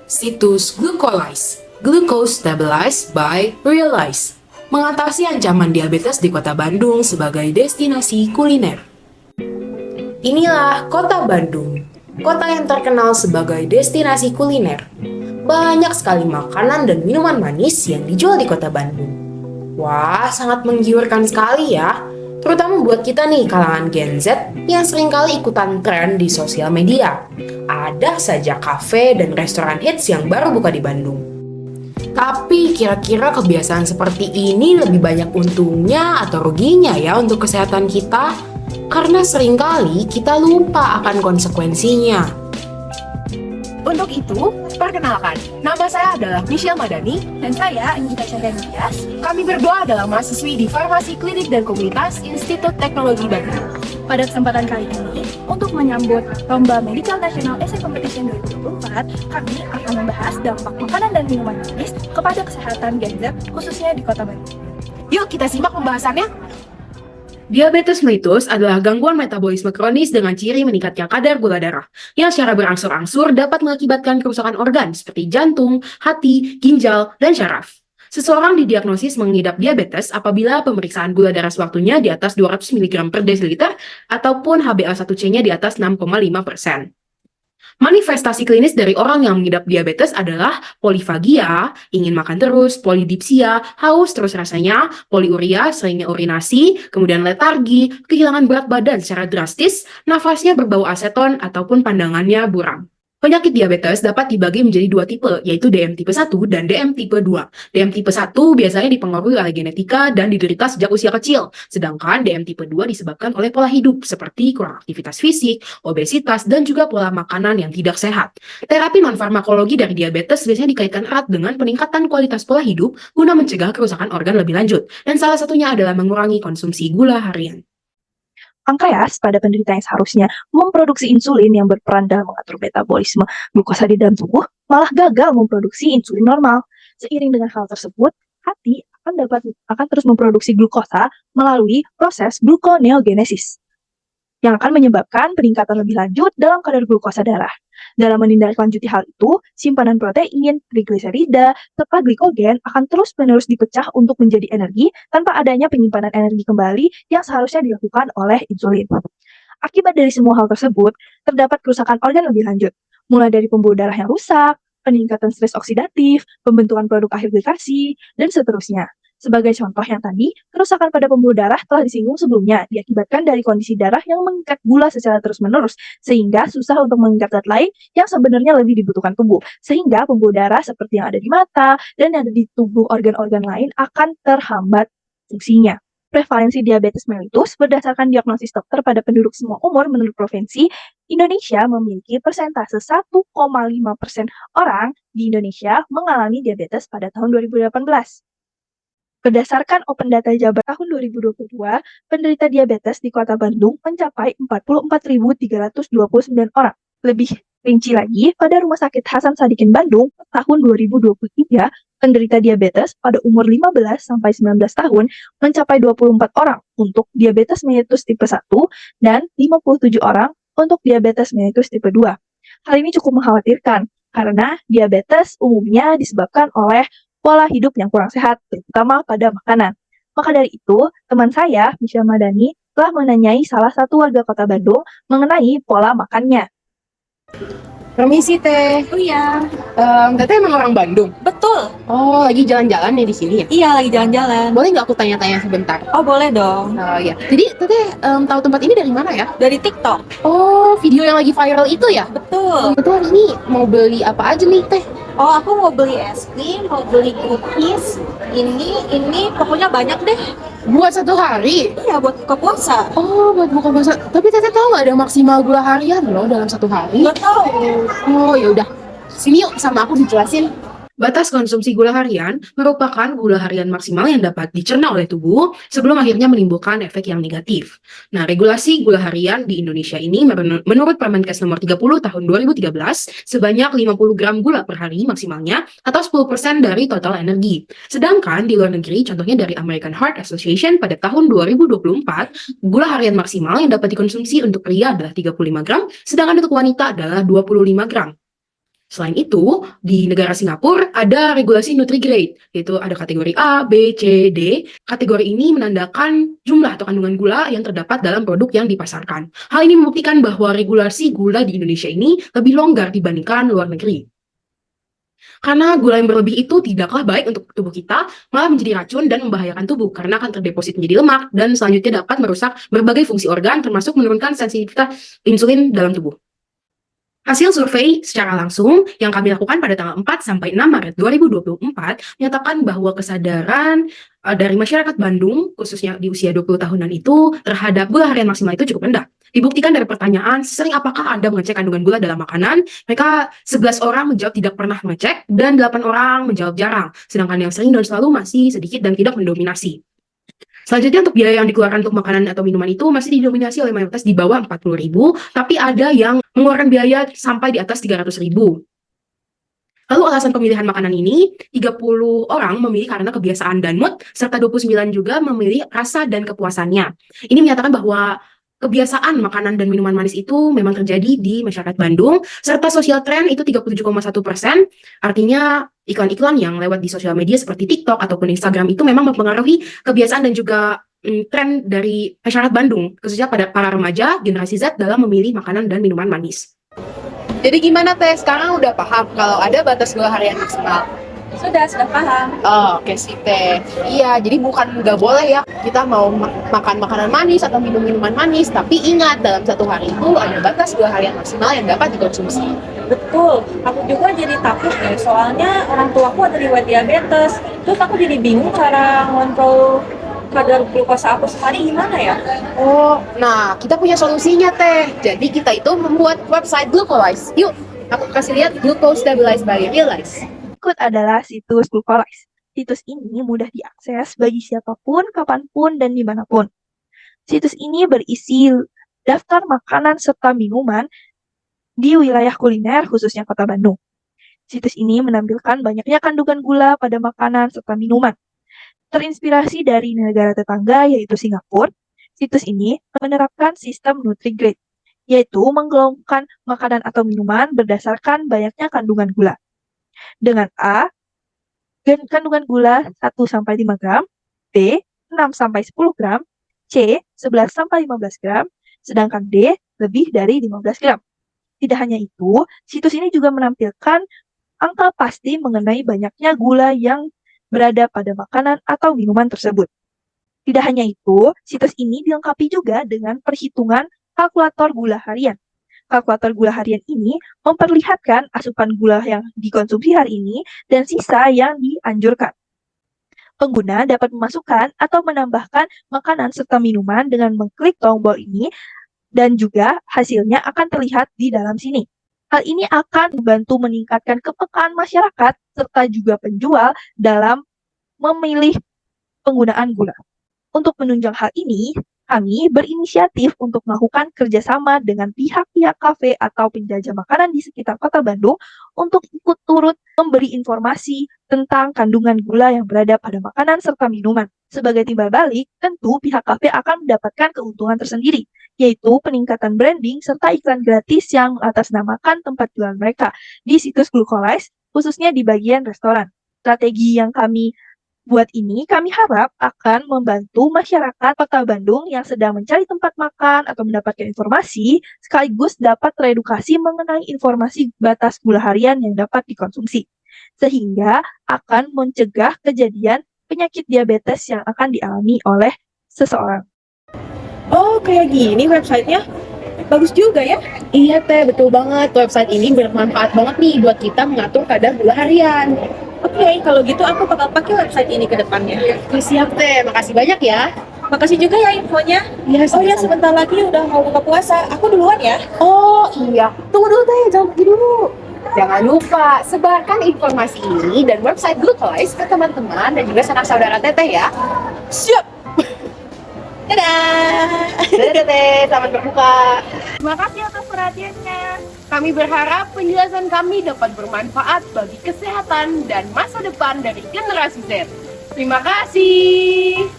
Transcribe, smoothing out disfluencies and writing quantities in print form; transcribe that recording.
Situs Glucolyze, Glucose Stabilized by Realize, mengatasi ancaman diabetes di Kota Bandung sebagai destinasi kuliner. Inilah Kota Bandung, kota yang terkenal sebagai destinasi kuliner. Banyak sekali makanan dan minuman manis yang dijual di Kota Bandung. Wah, sangat menggiurkan sekali ya, terutama buat kita nih kalangan Gen Z yang seringkali ikutan tren di sosial media. Ada saja kafe dan restoran hits yang baru buka di Bandung. Tapi kira-kira kebiasaan seperti ini lebih banyak untungnya atau ruginya ya untuk kesehatan kita? Karena seringkali kita lupa akan konsekuensinya. Untuk itu, perkenalkan, nama saya adalah Michelle Madani. Dan saya, Anggita Chandra-Nias. Kami berdua adalah mahasiswi di Farmasi Klinik dan Komunitas Institut Teknologi Bandung. Pada kesempatan kali ini, untuk menyambut Lomba Medical National Essay Competition 2024, kami akan membahas dampak makanan dan minuman manis kepada kesehatan Gen Z, khususnya di Kota Bandung. Yuk kita simak pembahasannya. Diabetes mellitus adalah gangguan metabolisme kronis dengan ciri meningkatnya kadar gula darah, yang secara berangsur-angsur dapat mengakibatkan kerusakan organ seperti jantung, hati, ginjal, dan syaraf. Seseorang didiagnosis mengidap diabetes apabila pemeriksaan gula darah sewaktunya di atas 200 mg per desiliter ataupun HbA1c-nya di atas 6,5%. Manifestasi klinis dari orang yang mengidap diabetes adalah polifagia, ingin makan terus, polidipsia, haus terus rasanya, poliuria, seringnya urinasi, kemudian letargi, kehilangan berat badan secara drastis, nafasnya berbau aseton, ataupun pandangannya buram. Penyakit diabetes dapat dibagi menjadi dua tipe, yaitu DM tipe 1 dan DM tipe 2. DM tipe 1 biasanya dipengaruhi oleh genetika dan diderita sejak usia kecil, sedangkan DM tipe 2 disebabkan oleh pola hidup seperti kurang aktivitas fisik, obesitas, dan juga pola makanan yang tidak sehat. Terapi non-farmakologi dari diabetes biasanya dikaitkan erat dengan peningkatan kualitas pola hidup guna mencegah kerusakan organ lebih lanjut, dan salah satunya adalah mengurangi konsumsi gula harian. Pankreas pada penderita yang seharusnya memproduksi insulin yang berperan dalam mengatur metabolisme glukosa di dalam tubuh, malah gagal memproduksi insulin normal. Seiring dengan hal tersebut, hati akan terus memproduksi glukosa melalui proses gluconeogenesis, yang akan menyebabkan peningkatan lebih lanjut dalam kadar glukosa darah. Dalam menindaklanjuti hal itu, simpanan protein, trigliserida, serta glikogen akan terus-menerus dipecah untuk menjadi energi tanpa adanya penyimpanan energi kembali yang seharusnya dilakukan oleh insulin. Akibat dari semua hal tersebut, terdapat kerusakan organ lebih lanjut, mulai dari pembuluh darah yang rusak, peningkatan stres oksidatif, pembentukan produk akhir glikasi, dan seterusnya. Sebagai contoh yang tadi, kerusakan pada pembuluh darah telah disinggung sebelumnya, diakibatkan dari kondisi darah yang mengikat gula secara terus-menerus, sehingga susah untuk mengikat zat lain yang sebenarnya lebih dibutuhkan tubuh. Sehingga pembuluh darah seperti yang ada di mata dan yang ada di tubuh organ-organ lain akan terhambat fungsinya. Prevalensi diabetes mellitus berdasarkan diagnosis dokter pada penduduk semua umur menurut provinsi, Indonesia memiliki persentase 1,5% orang di Indonesia mengalami diabetes pada tahun 2018. Berdasarkan Open Data Jabar tahun 2022, penderita diabetes di Kota Bandung mencapai 44.329 orang. Lebih rinci lagi, pada Rumah Sakit Hasan Sadikin Bandung tahun 2023, penderita diabetes pada umur 15-19 tahun mencapai 24 orang untuk diabetes mellitus tipe 1 dan 57 orang untuk diabetes mellitus tipe 2. Hal ini cukup mengkhawatirkan karena diabetes umumnya disebabkan oleh pola hidup yang kurang sehat, terutama pada makanan. Maka dari itu, teman saya, Michelle Madani, telah menanyai salah satu warga Kota Bandung mengenai pola makannya. Permisi Teh, Oh iya, Teteh emang orang Bandung? betul. Oh, lagi jalan-jalan nih di sini ya? Iya, lagi jalan-jalan. Boleh nggak aku tanya-tanya sebentar? Oh boleh dong. Oh ya, jadi Teteh tahu tempat ini dari mana ya? Dari TikTok. Oh, video yang lagi viral itu ya? Betul. Teteh hari ini mau beli apa aja nih Teh? Oh aku mau beli es krim, mau beli cookies. Ini, pokoknya banyak deh. Buat satu hari? Iya, buat buka puasa. Oh, buat buka puasa. Tapi Teteh tahu nggak ada maksimal gula harian loh dalam satu hari? Nggak tahu. Oh, ya udah. Sini yuk sama aku dijelasin. Batas konsumsi gula harian merupakan gula harian maksimal yang dapat dicerna oleh tubuh sebelum akhirnya menimbulkan efek yang negatif. Nah, regulasi gula harian di Indonesia ini menurut Permenkes nomor 30 tahun 2013 sebanyak 50 gram gula per hari maksimalnya atau 10% dari total energi. Sedangkan di luar negeri, contohnya dari American Heart Association pada tahun 2024, gula harian maksimal yang dapat dikonsumsi untuk pria adalah 35 gram, sedangkan untuk wanita adalah 25 gram. Selain itu, di negara Singapura ada regulasi Nutri-Grade, yaitu ada kategori A, B, C, D. Kategori ini menandakan jumlah atau kandungan gula yang terdapat dalam produk yang dipasarkan. Hal ini membuktikan bahwa regulasi gula di Indonesia ini lebih longgar dibandingkan luar negeri. Karena gula yang berlebih itu tidaklah baik untuk tubuh kita, malah menjadi racun dan membahayakan tubuh karena akan terdeposit menjadi lemak dan selanjutnya dapat merusak berbagai fungsi organ termasuk menurunkan sensitivitas insulin dalam tubuh. Hasil survei secara langsung yang kami lakukan pada tanggal 4 sampai 6 Maret 2024 menyatakan bahwa kesadaran dari masyarakat Bandung, khususnya di usia 20 tahunan itu, terhadap gula harian maksimal itu cukup rendah. Dibuktikan dari pertanyaan, sering apakah Anda mengecek kandungan gula dalam makanan? Mereka 11 orang menjawab tidak pernah mengecek, dan 8 orang menjawab jarang. Sedangkan yang sering dan selalu masih sedikit dan tidak mendominasi. Selanjutnya untuk biaya yang dikeluarkan untuk makanan atau minuman itu masih didominasi oleh mayoritas di bawah 40.000, tapi ada yang mengeluarkan biaya sampai di atas 300.000. Lalu alasan pemilihan makanan ini, 30 orang memilih karena kebiasaan dan mood, serta 29 juga memilih rasa dan kepuasannya. Ini menyatakan bahwa kebiasaan makanan dan minuman manis itu memang terjadi di masyarakat Bandung, serta sosial trend itu 37,1%, artinya iklan-iklan yang lewat di sosial media seperti TikTok ataupun Instagram itu memang mempengaruhi kebiasaan dan juga tren dari masyarakat Bandung, khususnya pada para remaja, generasi Z dalam memilih makanan dan minuman manis. Jadi gimana Teh? Sekarang udah paham kalau ada batas gula harian maksimal? Sudah paham. Oh, oke sih Teh. Iya, jadi bukan nggak boleh ya kita mau makan makanan manis atau minum minuman manis, tapi ingat dalam satu hari itu ada batas gula harian maksimal yang dapat dikonsumsi. Betul, aku juga jadi takut ya, soalnya orang tuaku ada riwayat diabetes. Terus aku jadi bingung cara ngontrol kadar glukosa aku sehari gimana ya? Oh, nah kita punya solusinya Teh. Jadi kita itu membuat website Glucolize. Yuk, aku kasih lihat Glucose Stabilize by Realize. Berikut adalah situs Glucolize. Situs ini mudah diakses bagi siapapun, kapanpun, dan dimanapun. Situs ini berisi daftar makanan serta minuman di wilayah kuliner khususnya Kota Bandung. Situs ini menampilkan banyaknya kandungan gula pada makanan serta minuman. Terinspirasi dari negara tetangga yaitu Singapura, situs ini menerapkan sistem Nutri-Grade, yaitu menggolongkan makanan atau minuman berdasarkan banyaknya kandungan gula. Dengan A, kandungan gula 1-5 gram, B, 6-10 gram, C, 11-15 gram, sedangkan D, lebih dari 15 gram. Tidak hanya itu, situs ini juga menampilkan angka pasti mengenai banyaknya gula yang berada pada makanan atau minuman tersebut. Tidak hanya itu, situs ini dilengkapi juga dengan perhitungan kalkulator gula harian. Kalkulator gula harian ini memperlihatkan asupan gula yang dikonsumsi hari ini dan sisa yang dianjurkan. Pengguna dapat memasukkan atau menambahkan makanan serta minuman dengan mengklik tombol ini dan juga hasilnya akan terlihat di dalam sini. Hal ini akan membantu meningkatkan kepekaan masyarakat serta juga penjual dalam memilih penggunaan gula. Untuk menunjang hal ini, kami berinisiatif untuk melakukan kerjasama dengan pihak-pihak kafe atau penjajah makanan di sekitar Kota Bandung untuk ikut turut memberi informasi tentang kandungan gula yang berada pada makanan serta minuman. Sebagai timbal balik, tentu pihak kafe akan mendapatkan keuntungan tersendiri, yaitu peningkatan branding serta iklan gratis yang mengatasnamakan tempat jualan mereka di situs Glucolize, khususnya di bagian restoran. Strategi yang kami buat ini, kami harap akan membantu masyarakat Kota Bandung yang sedang mencari tempat makan atau mendapatkan informasi, sekaligus dapat teredukasi mengenai informasi batas gula harian yang dapat dikonsumsi, sehingga akan mencegah kejadian penyakit diabetes yang akan dialami oleh seseorang. Oh, kayak gini websitenya? Bagus juga ya? Iya Teh, betul banget. Website ini bermanfaat banget nih buat kita mengatur kadar gula harian. Oke, kalau gitu aku bakal pakai website ini ke depannya. Siap Teh, makasih banyak ya. Makasih juga ya infonya. Iya, Oh ya, sebentar lagi udah mau buka puasa. Aku duluan ya. Oh iya, tunggu dulu Teh, jangan pergi dulu. Jangan lupa sebarkan informasi ini dan website Glucolize ke teman-teman dan juga sanak saudara Teteh ya. Siap. Dadah. Dadah Teh, selamat berbuka. Terima kasih atas perhatiannya. Kami berharap penjelasan kami dapat bermanfaat bagi kesehatan dan masa depan dari generasi Z. Terima kasih.